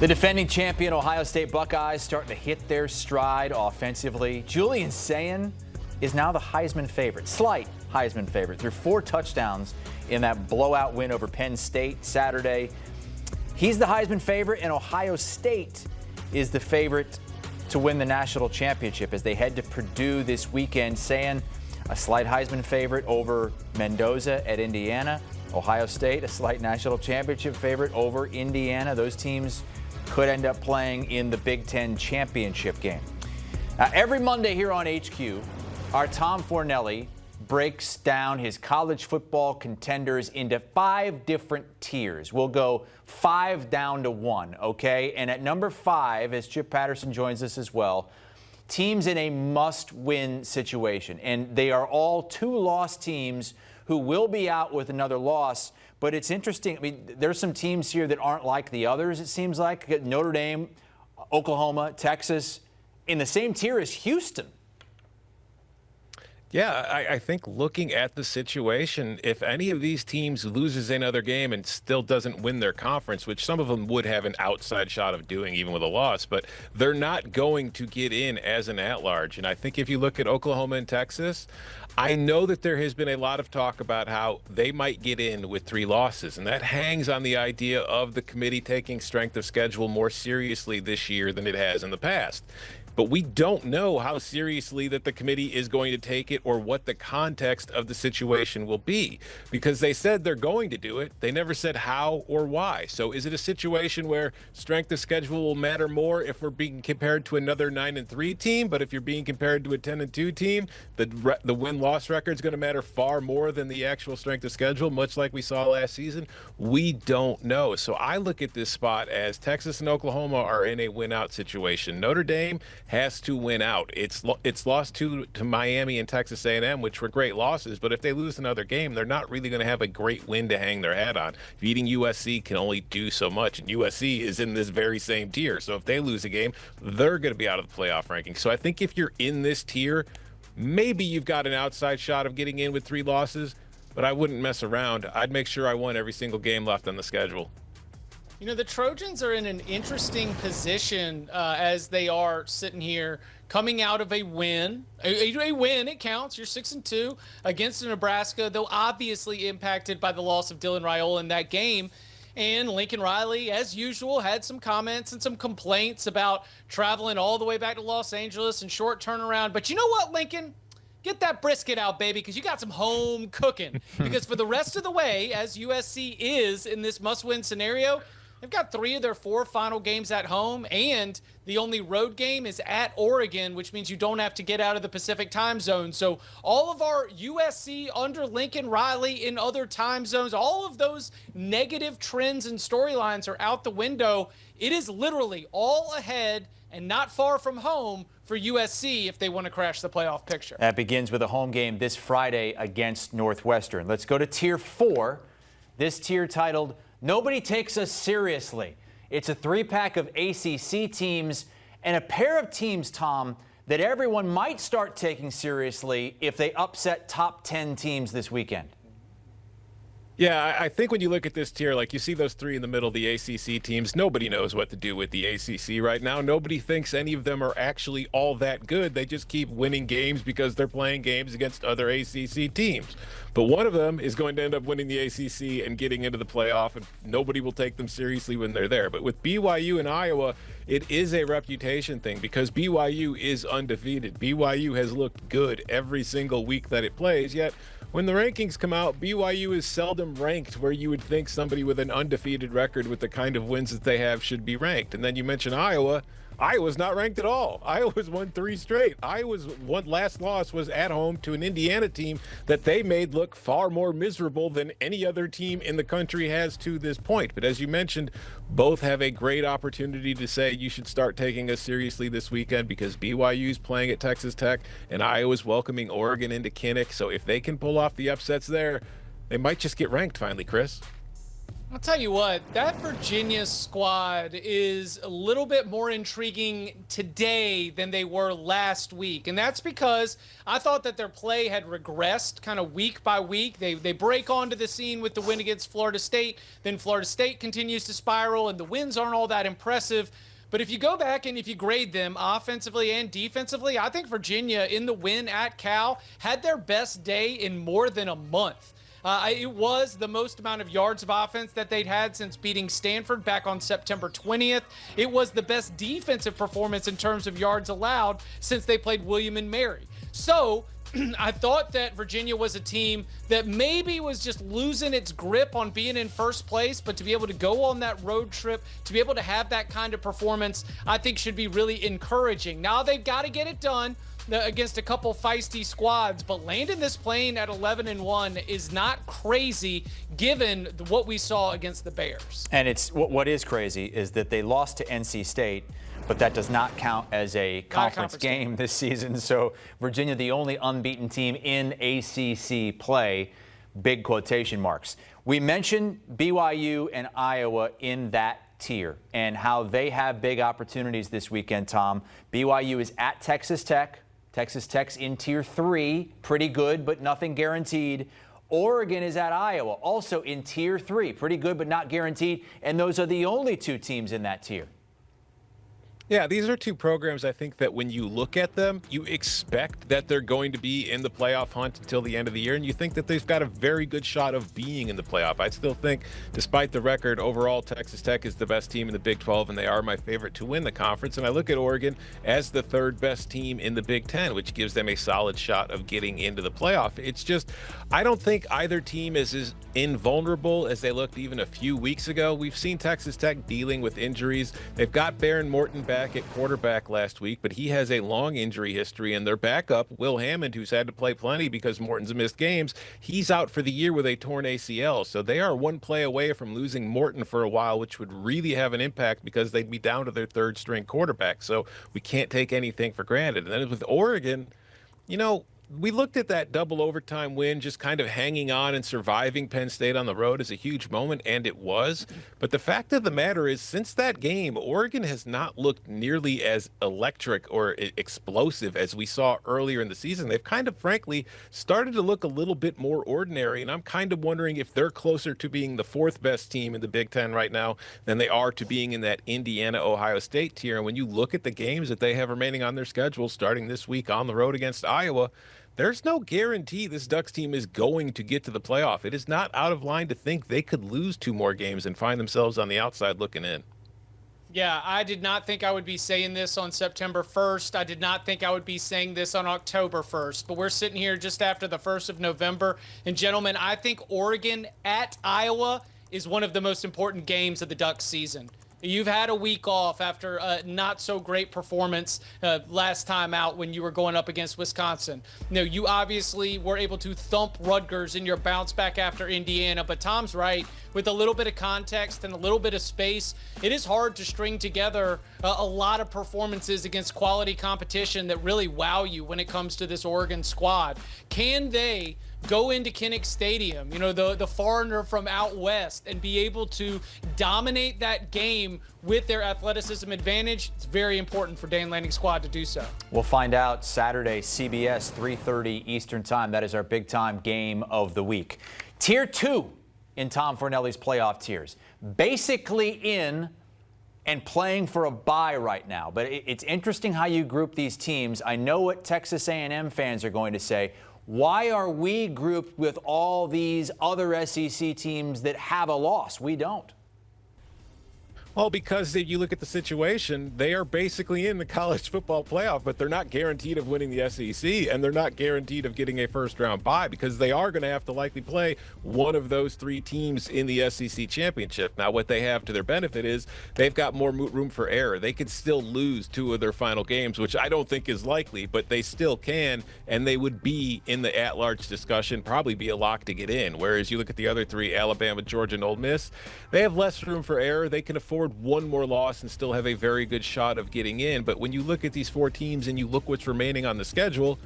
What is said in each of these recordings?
The defending champion Ohio State Buckeyes starting to hit their stride offensively. Julian Sayin is now the Heisman favorite, slight Heisman favorite, through 4 touchdowns in that blowout win over Penn State Saturday. He's the Heisman favorite, and Ohio State is the favorite to win the national championship as they head to Purdue this weekend. Sayin, a slight Heisman favorite over Mendoza at Indiana. Ohio State, a slight national championship favorite over Indiana. Those teams could end up playing in the Big Ten championship game. Every Monday here on HQ, our Tom Fornelli breaks down his college football contenders into 5 different tiers. We'll go 5 down to 1, okay? And at number 5, as Chip Patterson joins us as well, teams in a must-win situation. And they are all 2-loss teams who will be out with another loss. But it's interesting. I mean, there's some teams here that aren't like the others, it seems like. Notre Dame, Oklahoma, Texas, in the same tier as Houston. Yeah, I think looking at the situation, if any of these teams loses another game and still doesn't win their conference, which some of them would have an outside shot of doing even with a loss, but they're not going to get in as an at-large. And I think if you look at Oklahoma and Texas, I know that there has been a lot of talk about how they might get in with 3 losses, and that hangs on the idea of the committee taking strength of schedule more seriously this year than it has in the past. But we don't know how seriously that the committee is going to take it or what the context of the situation will be, because they said they're going to do it. They never said how or why. So is it a situation where strength of schedule will matter more if we're being compared to another 9-3 team, but if you're being compared to a 10-2 team, the win-loss record is going to matter far more than the actual strength of schedule, much like we saw last season? We don't know. So I look at this spot as Texas and Oklahoma are in a win-out situation. Notre Dame has to win out. It's lost to Miami and Texas A&M, which were great losses, but if they lose another game, they're not really going to have a great win to hang their hat on. Beating USC can only do so much, and USC is in this very same tier. So if they lose a game, they're going to be out of the playoff rankings. So I think if you're in this tier, maybe you've got an outside shot of getting in with 3 losses, but I wouldn't mess around. I'd make sure I won every single game left on the schedule. You know, the Trojans are in an interesting position as they are sitting here coming out of a win. A win, it counts. You're 6-2 against Nebraska, though obviously impacted by the loss of Dylan Raiola in that game. And Lincoln Riley, as usual, had some comments and some complaints about traveling all the way back to Los Angeles and short turnaround. But you know what, Lincoln? Get that brisket out, baby, because you got some home cooking. Because for the rest of the way, as USC is in this must-win scenario, they've got 3 of their 4 final games at home, and the only road game is at Oregon, which means you don't have to get out of the Pacific time zone. So all of our USC under Lincoln Riley in other time zones, all of those negative trends and storylines are out the window. It is literally all ahead and not far from home for USC if they want to crash the playoff picture. That begins with a home game this Friday against Northwestern. Let's go to Tier 4. This tier titled Nobody Takes Us Seriously. It's a 3-pack of ACC teams and a pair of teams, Tom, that everyone might start taking seriously if they upset top 10 teams this weekend. Yeah, I think when you look at this tier, like you see those 3 in the middle, the ACC teams, nobody knows what to do with the ACC right now. Nobody thinks any of them are actually all that good. They just keep winning games because they're playing games against other ACC teams. But one of them is going to end up winning the ACC and getting into the playoff, and nobody will take them seriously when they're there. But with BYU and Iowa, it is a reputation thing because BYU is undefeated. BYU has looked good every single week that it plays, yet when the rankings come out, BYU is seldom ranked where you would think somebody with an undefeated record with the kind of wins that they have should be ranked. And then you mention Iowa. Iowa's not ranked at all. Iowa's won 3 straight. Iowa's last loss was at home to an Indiana team that they made look far more miserable than any other team in the country has to this point. But as you mentioned, both have a great opportunity to say you should start taking us seriously this weekend because BYU's playing at Texas Tech and Iowa's welcoming Oregon into Kinnick. So if they can pull off the upsets there, they might just get ranked finally, Chris. I'll tell you what, that Virginia squad is a little bit more intriguing today than they were last week. And that's because I thought that their play had regressed kind of week by week. They break onto the scene with the win against Florida State. Then Florida State continues to spiral and the wins aren't all that impressive. But if you go back and if you grade them offensively and defensively, I think Virginia in the win at Cal had their best day in more than a month. It was the most amount of yards of offense that they'd had since beating Stanford back on September 20th. It was the best defensive performance in terms of yards allowed since they played William and Mary. So I thought that Virginia was a team that maybe was just losing its grip on being in first place, but to be able to go on that road trip, to be able to have that kind of performance, I think should be really encouraging. Now they've got to get it done against a couple feisty squads, but landing this plane at 11-1 is not crazy given what we saw against the Bears. And it's what is crazy is that they lost to NC State, but that does not count as a conference game this season. So Virginia, the only unbeaten team in ACC play, big quotation marks. We mentioned BYU and Iowa in that tier and how they have big opportunities this weekend, Tom. BYU is at Texas Tech. Texas Tech's in Tier 3, pretty good, but nothing guaranteed. Oregon is at Iowa, also in Tier 3, pretty good, but not guaranteed. And those are the only two teams in that tier. Yeah, these are two programs, I think, that when you look at them, you expect that they're going to be in the playoff hunt until the end of the year, and you think that they've got a very good shot of being in the playoff. I still think, despite the record, overall, Texas Tech is the best team in the Big 12, and they are my favorite to win the conference. And I look at Oregon as the third best team in the Big 10, which gives them a solid shot of getting into the playoff. It's just, I don't think either team is as invulnerable as they looked even a few weeks ago. We've seen Texas Tech dealing with injuries. They've got Baron Morton back at quarterback last week, but he has a long injury history, and their backup, Will Hammond, who's had to play plenty because Morton's missed games, he's out for the year with a torn ACL. So they are one play away from losing Morton for a while, which would really have an impact because they'd be down to their third string quarterback. So we can't take anything for granted. And then with Oregon, we looked at that double overtime win, just kind of hanging on and surviving Penn State on the road as a huge moment, and it was. But the fact of the matter is, since that game, Oregon has not looked nearly as electric or explosive as we saw earlier in the season. They've kind of, frankly, started to look a little bit more ordinary, and I'm kind of wondering if they're closer to being the fourth best team in the Big Ten right now than they are to being in that Indiana-Ohio State tier. And when you look at the games that they have remaining on their schedule, starting this week on the road against Iowa, there's no guarantee this Ducks team is going to get to the playoff. It is not out of line to think they could lose two more games and find themselves on the outside looking in. Yeah, I did not think I would be saying this on September 1st. I did not think I would be saying this on October 1st. But we're sitting here just after the 1st of November. And gentlemen, I think Oregon at Iowa is one of the most important games of the Ducks season. You've had a week off after a not so great performance last time out when you were going up against Wisconsin. You obviously were able to thump Rutgers in your bounce back after Indiana, but Tom's right. With a little bit of context and a little bit of space, it is hard to string together a lot of performances against quality competition that really wow you when it comes to this Oregon squad. Can they go into Kinnick Stadium, the foreigner from out west, and be able to dominate that game with their athleticism advantage? It's very important for Dan Lanning's squad to do so. We'll find out Saturday, CBS, 3:30 Eastern Time. That is our big-time game of the week. Tier 2 in Tom Fornelli's playoff tiers. Basically in and playing for a bye right now. But it's interesting how you group these teams. I know what Texas A&M fans are going to say. Why are we grouped with all these other SEC teams that have a loss? We don't. Well, because if you look at the situation, they are basically in the college football playoff, but they're not guaranteed of winning the SEC, and they're not guaranteed of getting a first-round bye because they are going to have to likely play one of those three teams in the SEC championship. Now, what they have to their benefit is they've got more room for error. They could still lose two of their final games, which I don't think is likely, but they still can, and they would be in the at-large discussion, probably be a lock to get in. Whereas you look at the other three, Alabama, Georgia, and Ole Miss, they have less room for error. They can afford one more loss and still have a very good shot of getting in. But when you look at these four teams and you look what's remaining on the schedule,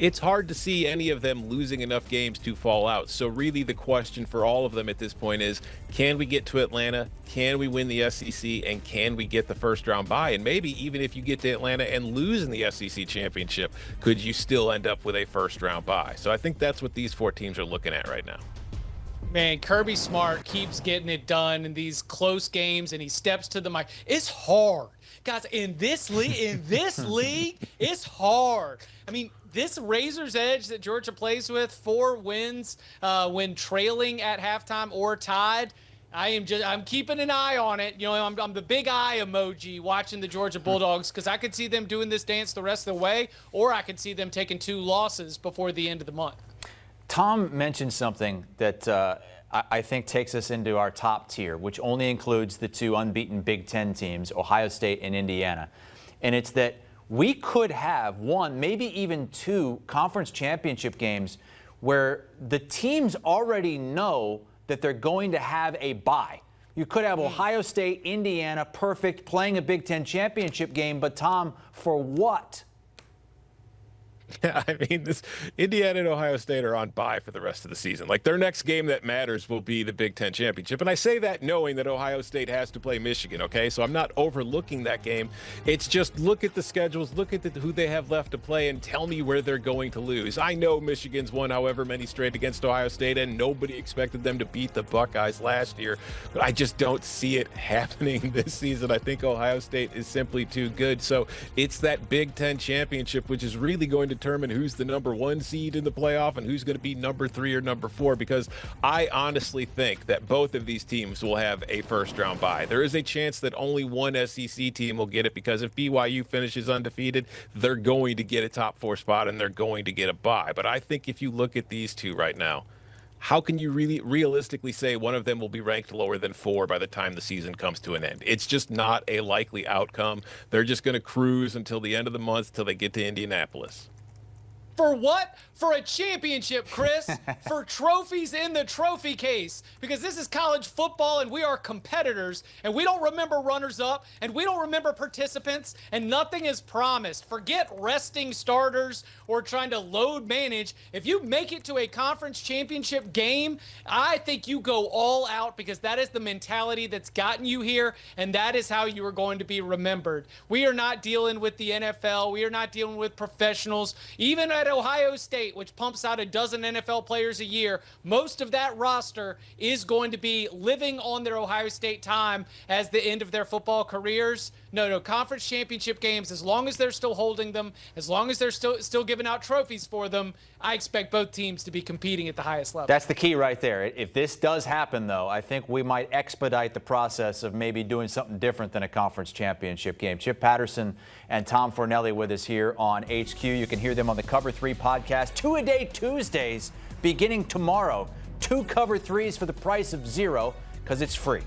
it's hard to see any of them losing enough games to fall out. So really the question for all of them at this point is, can we get to Atlanta? Can we win the SEC? And can we get the first round bye? And maybe even if you get to Atlanta and lose in the SEC championship, could you still end up with a first round bye? So I think that's what these 4 teams are looking at right now. Man, Kirby Smart keeps getting it done in these close games, and he steps to the mic. It's hard. Guys, in this league, it's hard. I mean, this razor's edge that Georgia plays with, 4 wins when trailing at halftime or tied. I'm keeping an eye on it. You know, I'm the big eye emoji watching the Georgia Bulldogs, because I could see them doing this dance the rest of the way, or I could see them taking 2 losses before the end of the month. Tom mentioned something that I think takes us into our top tier, which only includes the 2 unbeaten Big Ten teams, Ohio State and Indiana. And it's that we could have 1, maybe even 2 conference championship games where the teams already know that they're going to have a bye. You could have Ohio State, Indiana, perfect, playing a Big Ten championship game, but Tom, for what? Yeah, I mean, Indiana and Ohio State are on bye for the rest of the season. Like, their next game that matters will be the Big Ten championship. And I say that knowing that Ohio State has to play Michigan, okay? So I'm not overlooking that game. It's just look at the schedules, look at who they have left to play, and tell me where they're going to lose. I know Michigan's won however many straight against Ohio State, and nobody expected them to beat the Buckeyes last year. But I just don't see it happening this season. I think Ohio State is simply too good. So it's that Big Ten championship, which is really going to determine who's the number 1 seed in the playoff and who's going to be number 3 or number 4, because I honestly think that both of these teams will have a first round bye. There is a chance that only one SEC team will get it, because if BYU finishes undefeated, they're going to get a top 4 spot and they're going to get a bye. But I think if you look at these 2 right now, how can you really realistically say one of them will be ranked lower than 4 by the time the season comes to an end? It's just not a likely outcome. They're just going to cruise until the end of the month, till they get to Indianapolis. For what? For a championship, Chris. For trophies in the trophy case. Because this is college football and we are competitors, and we don't remember runners-up, and we don't remember participants, and nothing is promised. Forget resting starters or trying to load manage. If you make it to a conference championship game, I think you go all out, because that is the mentality that's gotten you here, and that is how you are going to be remembered. We are not dealing with the NFL. We are not dealing with professionals. Even at Ohio State, which pumps out a dozen NFL players a year, most of that roster is going to be living on their Ohio State time as the end of their football careers. No, conference championship games, as long as they're still holding them, as long as they're still giving out trophies for them, I expect both teams to be competing at the highest level. That's the key right there. If this does happen, though, I think we might expedite the process of maybe doing something different than a conference championship game. Chip Patterson and Tom Fornelli with us here on HQ. You can hear them on the Cover 3 podcast, 2-a-day Tuesdays beginning tomorrow. 2 Cover 3s for the price of 0, because it's free.